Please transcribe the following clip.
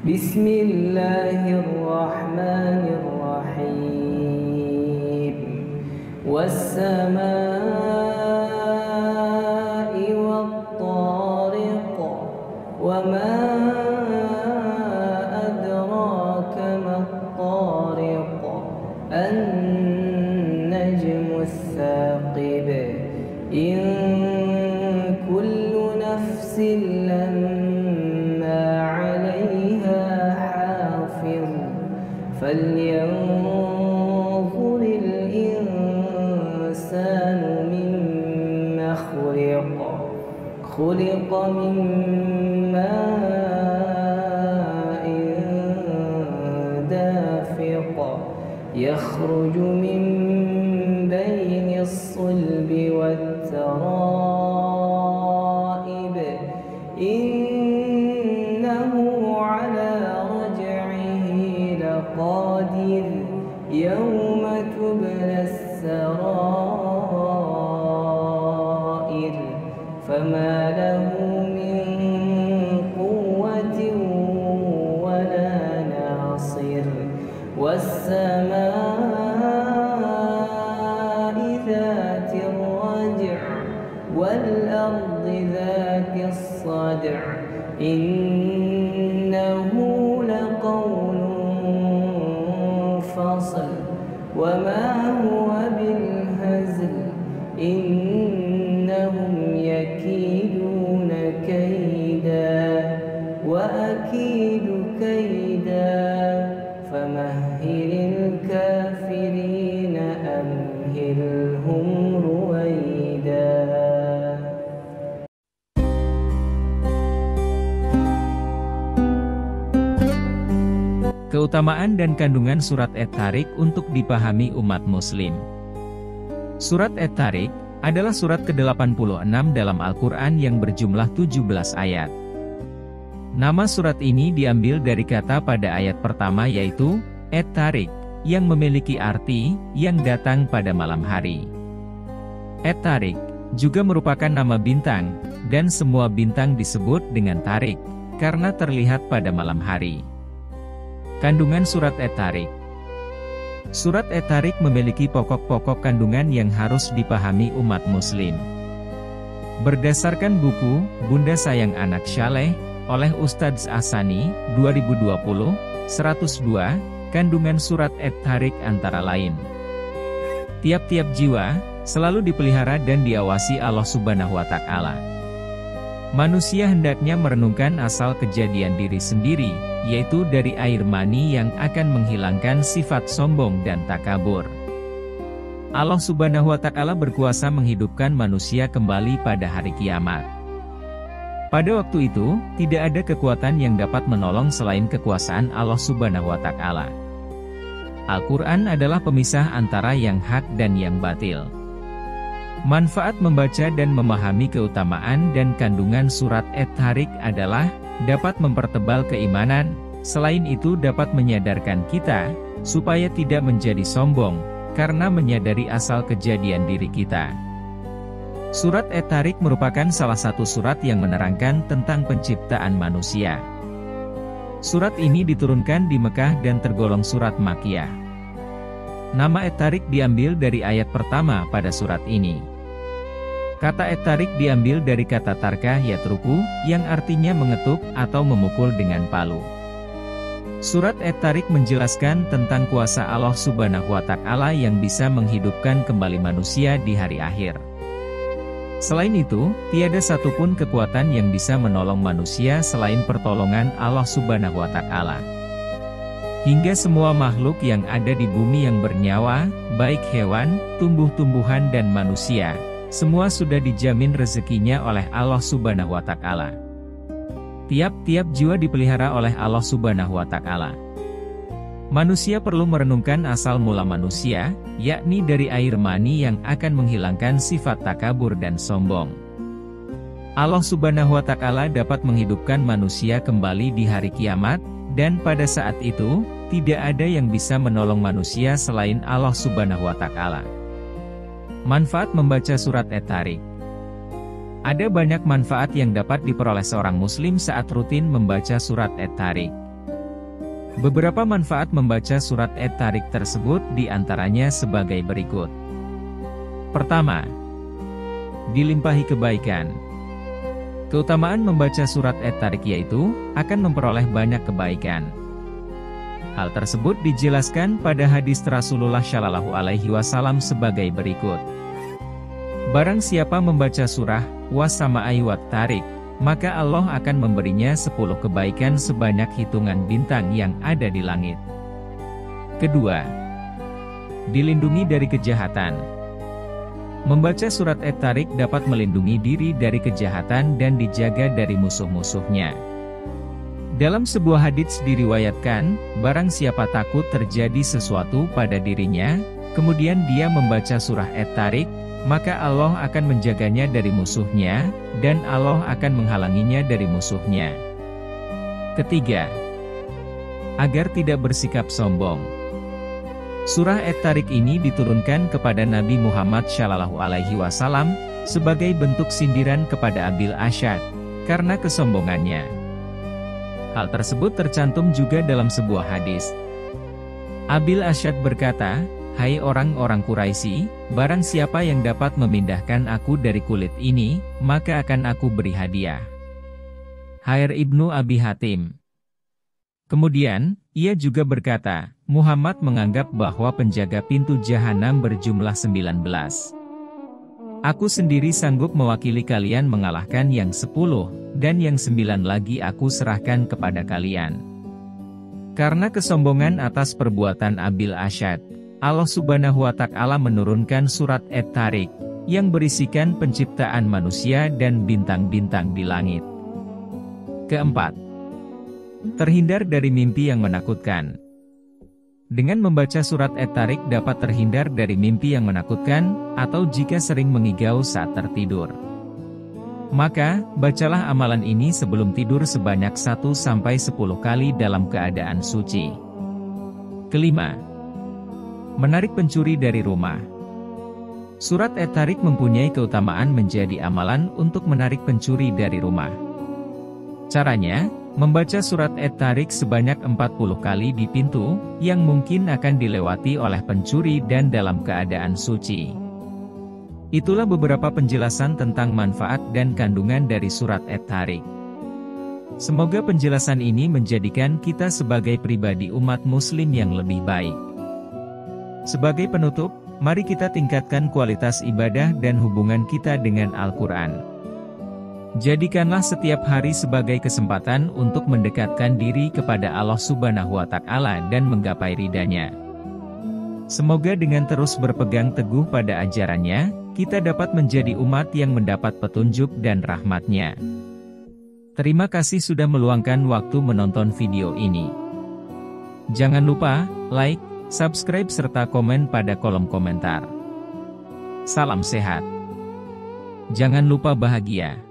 Bismillahirrahmanirrahim. Was-samaa'i wat-tariq. Wa ma adraka mat-tariq. An-najmu ats-tsaqib. In kullu nafsin lamma فلينظر الإنسان مما خلق من ماء دافق يخرج من بين الصلب والترائب إنه على قادر يوم تبلى السرائر فما له من قوة ولا ناصر والسماء ذات الرجع والأرض ذات الصدع إنه لقول فصل وما هو بالهزل إنهم يكيدون كيدا وأكيد كيدا فمهل الكافرين أمهلهم رويدا. Keutamaan dan kandungan surat At-Tariq untuk dipahami umat muslim. Surat At-Tariq adalah surat ke-86 dalam Al-Quran yang berjumlah 17 ayat. Nama surat ini diambil dari kata pada ayat pertama yaitu At-Tariq, yang memiliki arti yang datang pada malam hari. At-Tariq juga merupakan nama bintang, dan semua bintang disebut dengan Tariq, karena terlihat pada malam hari. Kandungan surat At-Tariq. Surat At-Tariq memiliki pokok-pokok kandungan yang harus dipahami umat muslim. Berdasarkan buku Bunda Sayang Anak Syaleh oleh Ustadz Asani 2020, 102, kandungan surat At-Tariq antara lain. Tiap-tiap jiwa selalu dipelihara dan diawasi Allah Subhanahu wa Ta'ala. Manusia hendaknya merenungkan asal kejadian diri sendiri, yaitu dari air mani yang akan menghilangkan sifat sombong dan takabur. Allah Subhanahu wa Ta'ala berkuasa menghidupkan manusia kembali pada hari kiamat. Pada waktu itu, tidak ada kekuatan yang dapat menolong selain kekuasaan Allah Subhanahu wa Ta'ala. Al-Quran adalah pemisah antara yang hak dan yang batil. Manfaat membaca dan memahami keutamaan dan kandungan surat At-Tariq adalah dapat mempertebal keimanan, selain itu dapat menyadarkan kita supaya tidak menjadi sombong karena menyadari asal kejadian diri kita. Surat At-Tariq merupakan salah satu surat yang menerangkan tentang penciptaan manusia. Surat ini diturunkan di Mekah dan tergolong surat Makkiyah. Nama At-Tariq diambil dari ayat pertama pada surat ini. Kata At-Tariq diambil dari kata tarkah yatruku, yang artinya mengetuk atau memukul dengan palu. Surat At-Tariq menjelaskan tentang kuasa Allah Subhanahu wa Ta'ala yang bisa menghidupkan kembali manusia di hari akhir. Selain itu, tiada satupun kekuatan yang bisa menolong manusia selain pertolongan Allah Subhanahu wa Ta'ala. Hingga semua makhluk yang ada di bumi yang bernyawa, baik hewan, tumbuh-tumbuhan dan manusia, semua sudah dijamin rezekinya oleh Allah Subhanahu wa Ta'ala. Tiap-tiap jiwa dipelihara oleh Allah Subhanahu wa Ta'ala. Manusia perlu merenungkan asal mula manusia, yakni dari air mani yang akan menghilangkan sifat takabur dan sombong. Allah Subhanahu wa Ta'ala dapat menghidupkan manusia kembali di hari kiamat, dan pada saat itu, tidak ada yang bisa menolong manusia selain Allah Subhanahu wa Ta'ala. Manfaat membaca surat At-Tariq. Ada banyak manfaat yang dapat diperoleh seorang muslim saat rutin membaca surat At-Tariq. Beberapa manfaat membaca surat At-Tariq tersebut diantaranya sebagai berikut. Pertama, dilimpahi kebaikan. Keutamaan membaca surat At-Tariq yaitu, akan memperoleh banyak kebaikan. Hal tersebut dijelaskan pada hadis Rasulullah Shallallahu Alaihi Wasallam sebagai berikut. Barang siapa membaca surah Was-Sama'i Wat-Tariq, maka Allah akan memberinya 10 kebaikan sebanyak hitungan bintang yang ada di langit. Kedua, dilindungi dari kejahatan. Membaca surat At-Tariq dapat melindungi diri dari kejahatan dan dijaga dari musuh-musuhnya. Dalam sebuah hadits diriwayatkan, barang siapa takut terjadi sesuatu pada dirinya, kemudian dia membaca surah At-Tariq, maka Allah akan menjaganya dari musuhnya, dan Allah akan menghalanginya dari musuhnya. Ketiga, agar tidak bersikap sombong. Surah At-Tariq ini diturunkan kepada Nabi Muhammad Shallallahu Alaihi Wasallam sebagai bentuk sindiran kepada Abil Asyad karena kesombongannya. Hal tersebut tercantum juga dalam sebuah hadis. Abil Asyad berkata, "Hai orang-orang Quraisy, barang siapa yang dapat memindahkan aku dari kulit ini, maka akan aku beri hadiah." Hair Ibnu Abi Hatim. Kemudian, ia juga berkata, Muhammad menganggap bahwa penjaga pintu jahanam berjumlah 19. Aku sendiri sanggup mewakili kalian mengalahkan yang 10, dan yang 9 lagi aku serahkan kepada kalian. Karena kesombongan atas perbuatan Abil Asyad, Allah Subhanahu wa Ta'ala menurunkan surat At-Tariq, yang berisikan penciptaan manusia dan bintang-bintang di langit. Keempat, terhindar dari mimpi yang menakutkan. Dengan membaca surat At-Tariq dapat terhindar dari mimpi yang menakutkan, atau jika sering mengigau saat tertidur. Maka, bacalah amalan ini sebelum tidur sebanyak 1-10 kali dalam keadaan suci. Kelima, menarik pencuri dari rumah. Surat At-Tariq mempunyai keutamaan menjadi amalan untuk menarik pencuri dari rumah. Caranya, membaca surat At-Tariq sebanyak 40 kali di pintu, yang mungkin akan dilewati oleh pencuri dan dalam keadaan suci. Itulah beberapa penjelasan tentang manfaat dan kandungan dari surat At-Tariq. Semoga penjelasan ini menjadikan kita sebagai pribadi umat muslim yang lebih baik. Sebagai penutup, mari kita tingkatkan kualitas ibadah dan hubungan kita dengan Al-Quran. Jadikanlah setiap hari sebagai kesempatan untuk mendekatkan diri kepada Allah Subhanahu wa Ta'ala dan menggapai ridha-Nya. Semoga dengan terus berpegang teguh pada ajarannya, kita dapat menjadi umat yang mendapat petunjuk dan rahmat-Nya. Terima kasih sudah meluangkan waktu menonton video ini. Jangan lupa like, subscribe serta komen pada kolom komentar. Salam sehat. Jangan lupa bahagia.